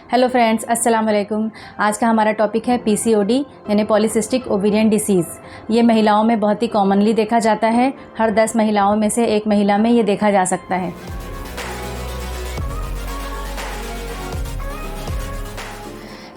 Hello friends, अस्सलाम वालेकुम। आज का हमारा टॉपिक है पीसीओडी यानी पॉलीसिस्टिक ओवेरियन डिसीज़। ये महिलाओं में बहुत ही कॉमनली देखा जाता है। हर 10 महिलाओं में से एक महिला में ये देखा जा सकता है।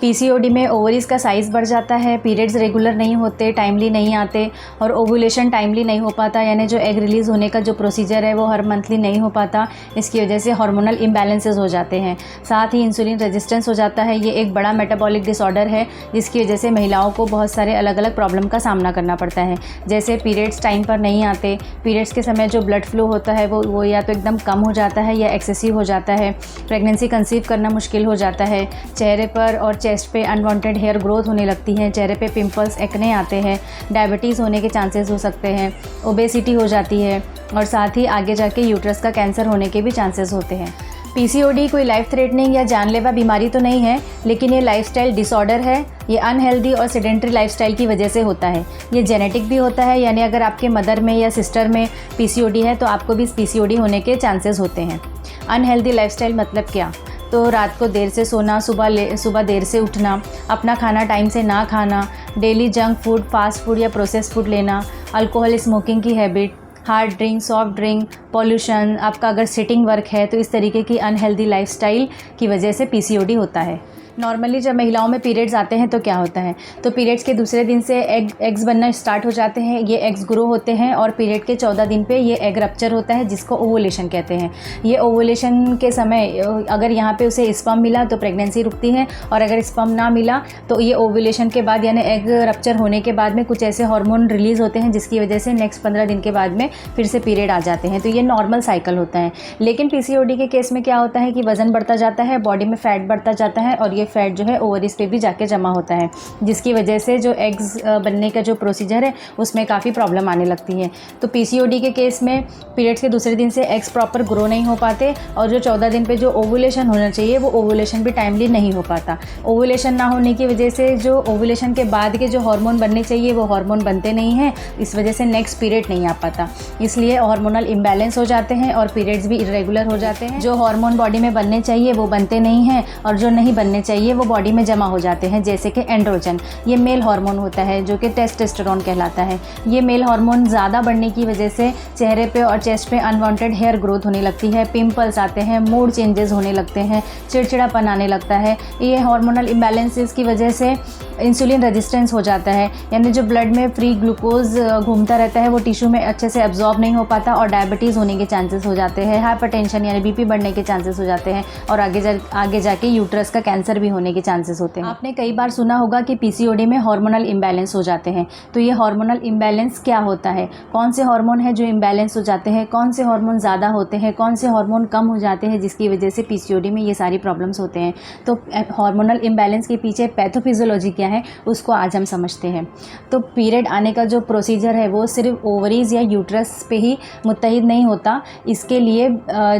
पीसीओडी में ओवरीज़ का साइज़ बढ़ जाता है, पीरियड्स रेगुलर नहीं होते, टाइमली नहीं आते और ओव्यूलेशन टाइमली नहीं हो पाता, यानी जो एग रिलीज़ होने का जो प्रोसीजर है वो हर मंथली नहीं हो पाता। इसकी वजह से हार्मोनल इम्बैलेंसेस हो जाते हैं। साथ ही इंसुलिन रेजिस्टेंस हो जाता है। ये एक बड़ा मेटाबॉलिक डिसऑर्डर है जिसकी वजह से महिलाओं को बहुत सारे अलग अलग प्रॉब्लम का सामना करना पड़ता है। जैसे पीरियड्स टाइम पर नहीं आते, पीरियड्स के समय जो ब्लड फ्लो होता है वो या तो एकदम कम हो जाता है या एक्सेसिव हो जाता है। प्रेगनेंसी कंसीव करना मुश्किल हो जाता है। चेहरे पर और चेस्ट पे अनवांटेड हेयर ग्रोथ होने लगती है। चेहरे पे पिंपल्स, एक्ने आते हैं। डायबिटीज़ होने के चांसेस हो सकते हैं। ओबेसिटी हो जाती है और साथ ही आगे जाके यूट्रस का कैंसर होने के भी चांसेस होते हैं। पीसीओडी कोई लाइफ थ्रेटनिंग या जानलेवा बीमारी तो नहीं है, लेकिन ये लाइफस्टाइल डिसऑर्डर है। ये अनहेल्दी और सेडेंट्री लाइफस्टाइल की वजह से होता है। ये जेनेटिक भी होता है, यानी अगर आपके मदर में या सिस्टर में पीसीओडी है तो आपको भी पीसीओडी होने के चांसेस होते हैं। अनहेल्दी लाइफस्टाइल मतलब क्या? तो रात को देर से सोना, सुबह देर से उठना, अपना खाना टाइम से ना खाना, daily junk food, fast food या प्रोसेस फूड लेना, अल्कोहल, स्मोकिंग की habit, hard drink, soft drink, pollution, आपका अगर सिटिंग वर्क है तो इस तरीके की अनहेल्दी लाइफस्टाइल की वजह से पीसीओडी होता है। नॉर्मली जब महिलाओं में पीरियड्स आते हैं तो क्या होता है, तो पीरियड्स के दूसरे दिन से एग्स बनना स्टार्ट हो जाते हैं। ये एग्स ग्रो होते हैं और पीरियड के 14 दिन पे ये एग रप्चर होता है जिसको ओवुलेशन कहते हैं। ये ओवुलेशन के समय अगर यहाँ पे उसे स्पर्म मिला तो प्रेगनेंसी रुकती है, और अगर स्पर्म ना मिला तो ये ओवुलेशन के बाद यानी एग रप्चर होने के बाद में कुछ ऐसे हार्मोन रिलीज़ होते हैं जिसकी वजह से नेक्स्ट 15 दिन के बाद में फिर से पीरियड आ जाते हैं। तो ये नॉर्मल साइकिल होता है। लेकिन पीसीओडी के केस में क्या होता है कि वज़न बढ़ता जाता है, बॉडी में फैट बढ़ता जाता है और ये फैट जो है ओवरीज पे भी जाके जमा होता है, जिसकी वजह से जो एग्स बनने का जो प्रोसीजर है उसमें काफ़ी प्रॉब्लम आने लगती है। तो पीसीओडी के केस में पीरियड्स के दूसरे दिन से एग्स प्रॉपर ग्रो नहीं हो पाते और जो 14 दिन पे जो ओवुलेशन होना चाहिए वो ओवुलेशन भी टाइमली नहीं हो पाता। ओवुलेशन ना होने की वजह से जो ओवुलेशन के बाद के जो हार्मोन बनने चाहिए वो हार्मोन बनते नहीं हैं, इस वजह से नेक्स्ट पीरियड नहीं आ पाता। इसलिए हार्मोनल इम्बैलेंस हो जाते हैं और पीरियड्स भी इरेगुलर हो जाते हैं। जो हार्मोन बॉडी में बनने चाहिए वो बनते नहीं हैं और जो नहीं बनने चाहिए वो बॉडी में जमा हो जाते हैं, जैसे कि एंड्रोजन। ये मेल हार्मोन होता है जो कि टेस्टोस्टेरोन कहलाता है। ये मेल हार्मोन ज़्यादा बढ़ने की वजह से चेहरे पे और चेस्ट पे अनवांटेड हेयर ग्रोथ होने लगती है, पिंपल्स आते हैं, मूड चेंजेस होने लगते हैं, चिड़चिड़ापन आने लगता है। ये हार्मोनल इम्बैलेंसेस की वजह से इंसुलिन रेजिस्टेंस हो जाता है, यानी जो ब्लड में फ्री ग्लूकोज घूमता रहता है वो टिश्यू में अच्छे से एब्जॉर्ब नहीं हो पाता और डायबिटीज़ होने के चांसेस हो जाते हैं। हाइपरटेंशन यानी बीपी बढ़ने के चांसेस हो जाते हैं और आगे जाके यूट्रस का कैंसर भी होने के चांसेस होते हैं। आपने कई बार सुना होगा कि पीसीओडी में हार्मोनल इम्बैलेंस हो जाते हैं। तो ये हार्मोनल इम्बैलेंस क्या होता है, कौन से हार्मोन है जो इम्बैलेंस हो जाते हैं, कौन से हार्मोन ज़्यादा होते हैं, कौन से हार्मोन कम हो जाते हैं जिसकी वजह से पीसीओडी में ये सारी प्रॉब्लम्स होते हैं। तो हार्मोनल इम्बैलेंस के पीछे पैथोफिजियोलॉजी क्या है उसको आज हम समझते हैं। तो पीरियड आने का जो प्रोसीजर है वो सिर्फ ओवरीज या यूट्रस पे ही मुत्तहिद नहीं होता। इसके लिए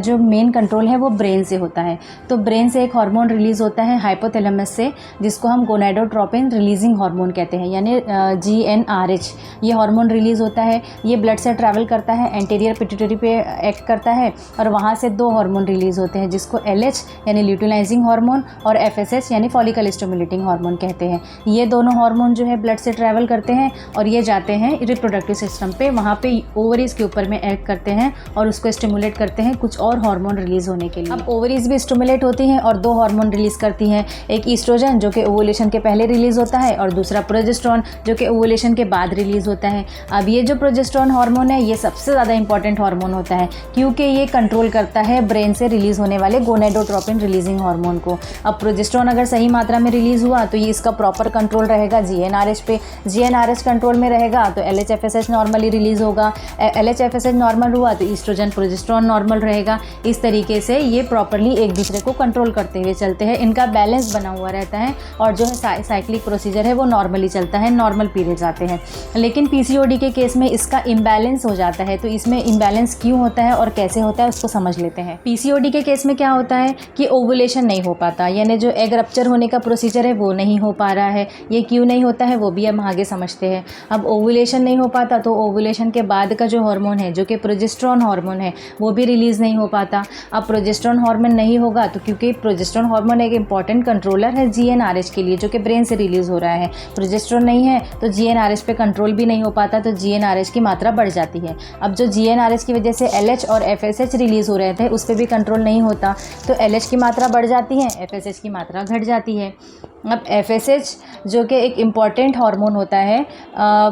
जो मेन कंट्रोल है वो ब्रेन से होता है। तो ब्रेन से एक हार्मोन रिलीज़ होता है हाइपोथैलेमस से, जिसको हम गोनाडोट्रोपिन रिलीजिंग हार्मोन कहते हैं, यानी GnRH। ये हार्मोन रिलीज़ होता है, ये ब्लड से ट्रैवल करता है, एंटीरियर पिट्यूटरी पे एक्ट करता है और वहाँ से दो हार्मोन रिलीज़ होते हैं जिसको LH यानी ल्यूटिनाइजिंग हार्मोन और FSH यानी फॉलिकल स्टिमुलेटिंग हार्मोन कहते हैं। ये दोनों हार्मोन जो है ब्लड से ट्रैवल करते हैं और ये जाते हैं रिप्रोडक्टिव सिस्टम पे, वहाँ पे ओवरीज के ऊपर में एक्ट करते हैं और उसको स्टिमुलेट करते हैं कुछ और हार्मोन रिलीज़ होने के लिए। अब ओवरीज भी स्टिमुलेट होती हैं और दो हार्मोन रिलीज़ करती हैं, एक ईस्ट्रोजन जो कि ओवुलेशन के पहले रिलीज़ होता है और दूसरा प्रोजेस्टेरोन जो कि ओवुलेशन के बाद रिलीज़ होता है। अब ये जो प्रोजेस्टेरोन हार्मोन है ये सबसे ज़्यादा इंपॉर्टेंट हार्मोन होता है क्योंकि ये कंट्रोल करता है ब्रेन से रिलीज़ होने वाले गोनाडोट्रोपिन रिलीजिंग हार्मोन को। अब प्रोजेस्टेरोन अगर सही मात्रा में रिलीज़ हुआ तो ये इसका प्रॉपर कंट्रोल रहेगा GnRH पे। GnRH कंट्रोल में रहेगा तो LH FSH नॉर्मली रिलीज़ होगा। LH FSH नॉर्मल हुआ तो ईस्ट्रोजन प्रोजेस्टेरोन नॉर्मल रहेगा। इस तरीके से ये प्रॉपरली एक दूसरे को कंट्रोल करते हुए चलते हैं, इनका बैलेंस बना हुआ रहता है और जो है साइक्लिक प्रोसीजर है वो नॉर्मली चलता है, नॉर्मल पीरियड्स आते हैं। लेकिन पीसीओडी के केस में इसका इम्बैलेंस हो जाता है। तो इसमें इम्बैलेंस क्यों होता है और कैसे होता है उसको समझ लेते हैं। पीसीओडी के केस में क्या होता है कि ओवुलेशन नहीं हो पाता, यानी जो एग रप्चर होने का प्रोसीजर है वो नहीं हो पा रहा है। ये क्यों नहीं होता है वो भी हम आगे समझते हैं। अब ओवुलेशन नहीं हो पाता तो ओवुलेशन के बाद का जो हार्मोन है जो कि प्रोजेस्टेरोन हार्मोन है वो भी रिलीज़ नहीं हो पाता। अब प्रोजेस्टेरोन हार्मोन नहीं होगा तो क्योंकि प्रोजेस्टेरोन हार्मोन एक इंपॉर्टेंट इंपॉर्टेंट कंट्रोलर है GnRH के लिए, जो कि ब्रेन से रिलीज़ हो रहा है। प्रोजेस्टेरोन नहीं है तो GnRH पे कंट्रोल भी नहीं हो पाता, तो GnRH की मात्रा बढ़ जाती है। अब जो GnRH की वजह से LH और FSH रिलीज़ हो रहे थे उस पर भी कंट्रोल नहीं होता, तो LH की मात्रा बढ़ जाती है, FSH की मात्रा घट जाती है। अब FSH जो कि एक इम्पॉर्टेंट हार्मोन होता है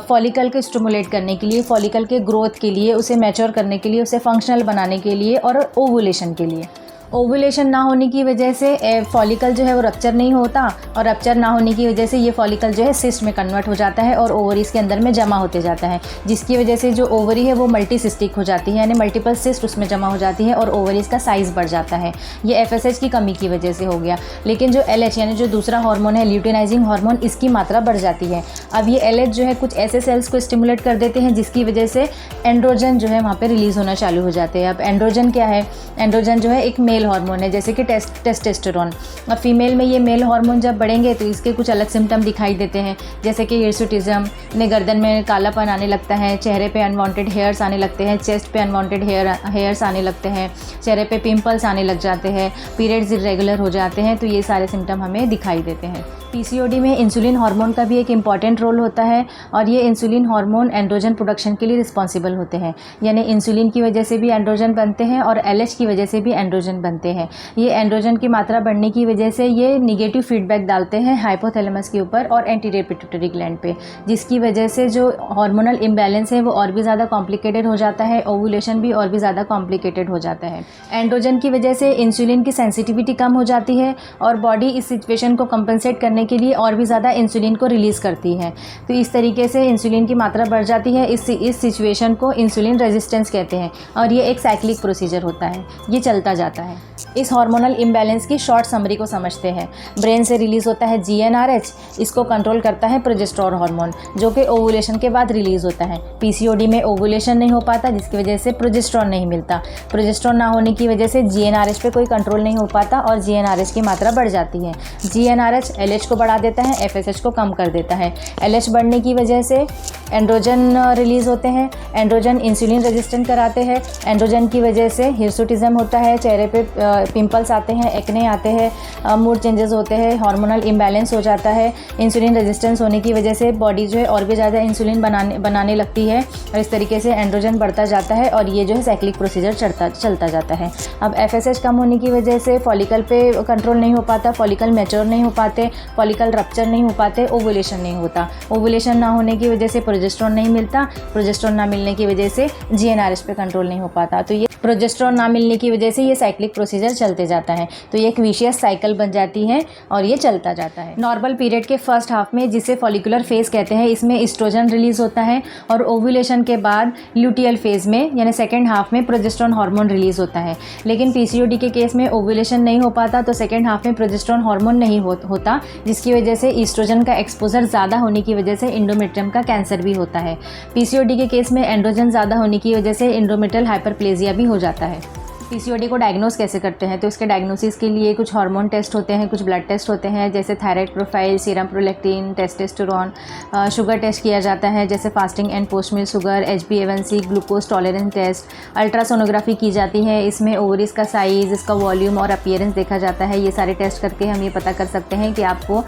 फॉलिकल को स्टिमुलेट करने के लिए, फॉलिकल के ग्रोथ के लिए, उसे मैच्योर करने के लिए, उसे फंक्शनल बनाने के लिए और ओवुलेशन के लिए। ओवुलेशन ना होने की वजह से फॉलिकल जो है वो रप्चर नहीं होता, और रप्चर ना होने की वजह से ये फॉलिकल जो है सिस्ट में कन्वर्ट हो जाता है और ओवरीज के अंदर में जमा होते जाता है, जिसकी वजह से जो ओवरी है वो मल्टीसिस्टिक हो जाती है, यानी मल्टीपल सिस्ट उसमें जमा हो जाती है और ओवरीज का साइज़ बढ़ जाता है। ये FSH की कमी की वजह से हो गया। लेकिन जो LH यानी जो दूसरा हार्मोन है ल्यूटिनाइजिंग हार्मोन, इसकी मात्रा बढ़ जाती है। अब ये LH जो है कुछ ऐसे सेल्स को स्टिमुलेट कर देते हैं जिसकी वजह से एंड्रोजन जो है वहाँ पर रिलीज़ होना चालू हो जाते हैं। अब एंड्रोजन क्या है? एंड्रोजन जो है एक मेल हार्मोन है, जैसे कि टेस्टोस्टेरोन। और फीमेल में ये मेल हार्मोन जब बढ़ेंगे तो इसके कुछ अलग सिम्टम दिखाई देते हैं, जैसे कि हिर्सुटिज्म में गर्दन में कालापन आने लगता है, चेहरे पे अनवांटेड हेयर्स आने लगते हैं, चेस्ट पे अनवांटेड हेयर्स आने लगते हैं, चेहरे पे पिंपल्स आने लग जाते हैं, पीरियड्स इरेगुलर हो जाते हैं, तो ये सारे सिम्टम हमें दिखाई देते हैं। PCOD में इंसुलिन हार्मोन का भी एक इम्पॉर्टेंट रोल होता है, और ये इंसुलिन हार्मोन एंड्रोजन प्रोडक्शन के लिए रिस्पॉन्सिबल होते हैं, यानी इंसुलिन की वजह से भी एंड्रोजन बनते हैं और LH की वजह से भी एंड्रोजन बनते हैं। ये एंड्रोजन की मात्रा बढ़ने की वजह से ये निगेटिव फीडबैक डालते हैं हाइपोथैलेमस के ऊपर और एंटीरियर पिट्यूटरी ग्लैंड पे, जिसकी वजह से जो हार्मोनल इम्बैलेंस है वो और भी ज़्यादा कॉम्प्लिकेटेड हो जाता है, ओवुलेशन भी और भी ज़्यादा कॉम्प्लिकेटेड हो जाता है। एंड्रोजन की वजह से इंसुलिन की सेंसिटिविटी कम हो जाती है और बॉडी इस सिचुएशन को कंपनसेट करने के लिए और भी ज़्यादा इंसुलिन को रिलीज़ करती है, तो इस तरीके से इंसुलिन की मात्रा बढ़ जाती है। इस सिचुएशन को इंसुलिन रेजिस्टेंस कहते हैं, और ये एक साइक्लिक प्रोसीजर होता है, ये चलता जाता है। इस हार्मोनल इम्बैलेंस की शॉर्ट समरी को समझते हैं। ब्रेन से रिलीज़ होता है GnRH, इसको कंट्रोल करता है प्रोजेस्टेरोन हार्मोन, जो कि ओवुलेशन के बाद रिलीज़ होता है। PCOD में ओवुलेशन नहीं हो पाता, जिसकी वजह से प्रोजेस्टेरोन नहीं मिलता। प्रोजेस्टेरोन ना होने की वजह से GnRH पे कोई कंट्रोल नहीं हो पाता और GnRH की मात्रा बढ़ जाती है। GnRH LH को बढ़ा देता है, FSH को कम कर देता है। LH बढ़ने की वजह से एंड्रोजन रिलीज़ होते हैं, एंड्रोजन इंसुलिन रेजिस्टेंट कराते हैं, एंड्रोजन की वजह से हिर्सुटिज्म होता है, चेहरे पे पिंपल्स आते हैं, एक्ने आते हैं, मूड चेंजेस होते हैं, हार्मोनल इम्बैलेंस हो जाता है। इंसुलिन रेजिस्टेंस होने की वजह से बॉडी जो है और भी ज़्यादा इंसुलिन बनाने लगती है, और इस तरीके से एंड्रोजन बढ़ता जाता है और ये जो है साइक्लिक प्रोसीजर चलता जाता है। अब FSH कम होने की वजह से फॉलिकल पे कंट्रोल नहीं हो पाता, फॉलिकल मैच्योर नहीं हो पाते, फॉलिकल रप्चर नहीं हो पाते, ओवुलेशन नहीं होता। ओवुलेशन ना होने की वजह से प्रोजेस्टेरोन नहीं मिलता, प्रोजेस्टेरोन ना मिलने की वजह से GnRH पे कंट्रोल नहीं हो पाता, तो ये प्रोजेस्टेरोन ना मिलने की वजह से ये साइक्लिक प्रोसीजर चलते जाता है, तो ये एक विशियस साइकिल बन जाती है और ये चलता जाता है। नॉर्मल पीरियड के फर्स्ट हाफ में, जिसे फॉलिकुलर फेज़ कहते हैं, इसमें एस्ट्रोजन रिलीज़ होता है, और ओवुलेशन के बाद ल्यूटियल फेज़ में यानी सेकेंड हाफ में प्रोजेस्टेरोन हार्मोन रिलीज़ होता है। लेकिन PCOD के केस में ओवुलेशन नहीं हो पाता, तो सेकेंड हाफ में प्रोजेस्टेरोन हार्मोन नहीं होता, जिसकी वजह से एस्ट्रोजन का एक्सपोजर ज़्यादा होने की वजह से एंडोमेट्रियम का कैंसर भी होता है। PCOD के केस में एंड्रोजन ज़्यादा होने की वजह से एंडोमेट्रियल हाइपरप्लेजिया भी हो जाता है। PCOD को डायग्नोस कैसे करते हैं? तो इसके डायग्नोसिस के लिए कुछ हार्मोन टेस्ट होते हैं, कुछ ब्लड टेस्ट होते हैं, जैसे thyroid profile, serum prolactin, testosterone, sugar test किया जाता है, जैसे fasting and post meal sugar, HbA1c, glucose tolerance test, ultrasonography की जाती है। इसमें ओवरीज का साइज़, इसका वॉल्यूम और अपीयरेंस देखा जाता है। ये सारे टेस्ट करके हम ये पता कर सकते हैं कि आपको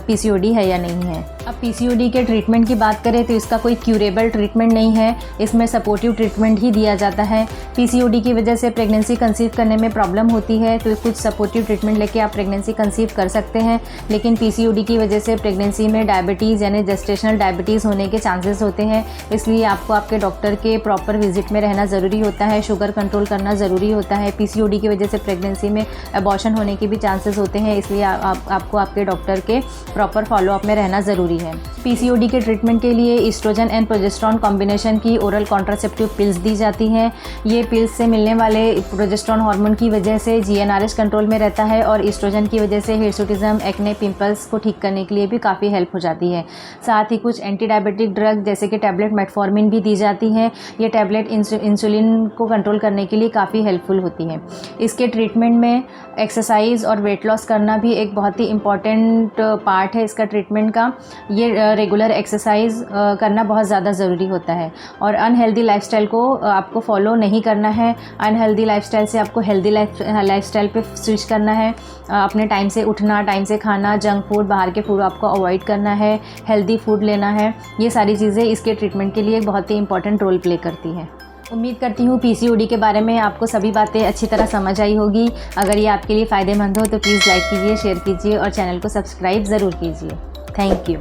PCOD है या नहीं है। अब PCOD के ट्रीटमेंट की बात करें तो इसका कोई क्यूरेबल ट्रीटमेंट नहीं है, इसमें सपोर्टिव ट्रीटमेंट ही दिया जाता है। PCOD की वजह से प्रेगनेंसी कंसीव करने में प्रॉब्लम होती है, तो कुछ सपोर्टिव ट्रीटमेंट लेके आप प्रेगनेंसी कंसीव कर सकते हैं। लेकिन PCOD की वजह से प्रेगनेंसी में डायबिटीज़ यानी जेस्टेशनल डायबिटीज़ होने के चांसेस होते हैं, इसलिए आपको आपके डॉक्टर के प्रॉपर विजिट में रहना ज़रूरी होता है, शुगर कंट्रोल करना ज़रूरी होता है। PCOD की वजह से प्रेगनेंसी में अबॉर्शन होने के भी चांसेस होते हैं, इसलिए आपको आपके डॉक्टर के प्रॉपर फॉलोअप में रहना ज़रूरी है। PCOD के ट्रीटमेंट के लिए ईस्ट्रोजन एंड प्रोजेस्टेरोन कॉम्बिनेशन की ओरल कॉन्ट्रासेप्टिव पिल्स दी जाती हैं। ये पिल्स से मिलने वाले प्रोजेस्टेरोन हार्मोन की वजह से GnRH कंट्रोल में रहता है और ईस्ट्रोजन की वजह से हिर्सुटिज्म, एक्ने, पिंपल्स को ठीक करने के लिए भी काफ़ी हेल्प हो जाती है। साथ ही कुछ एंटी डायबिटिक ड्रग जैसे कि टैबलेट मेटफॉर्मिन भी दी जाती है। ये टैबलेट इंसुलिन को कंट्रोल करने के लिए काफ़ी हेल्पफुल होती है। इसके ट्रीटमेंट में एक्सरसाइज और वेट लॉस करना भी एक बहुत ही इम्पॉर्टेंट पार्ट है इसका ट्रीटमेंट का। ये रेगुलर एक्सरसाइज करना बहुत ज़्यादा ज़रूरी होता है। और अनहेल्दी लाइफस्टाइल को आपको फॉलो नहीं करना है। अनहेल्दी लाइफस्टाइल से आपको हेल्दी लाइफस्टाइल पे स्विच करना है। अपने टाइम से उठना, टाइम से खाना, जंक फूड, बाहर के फूड आपको अवॉइड करना है, हेल्दी फूड लेना है। ये सारी चीज़ें इसके ट्रीटमेंट के लिए एक बहुत ही इंपॉर्टेंट रोल प्ले करती हैं। उम्मीद करती हूँ पीसीओडी के बारे में आपको सभी बातें अच्छी तरह समझ आई होगी। अगर ये आपके लिए फ़ायदेमंद हो तो प्लीज़ लाइक कीजिए, शेयर कीजिए और चैनल को सब्सक्राइब ज़रूर कीजिए। Thank you.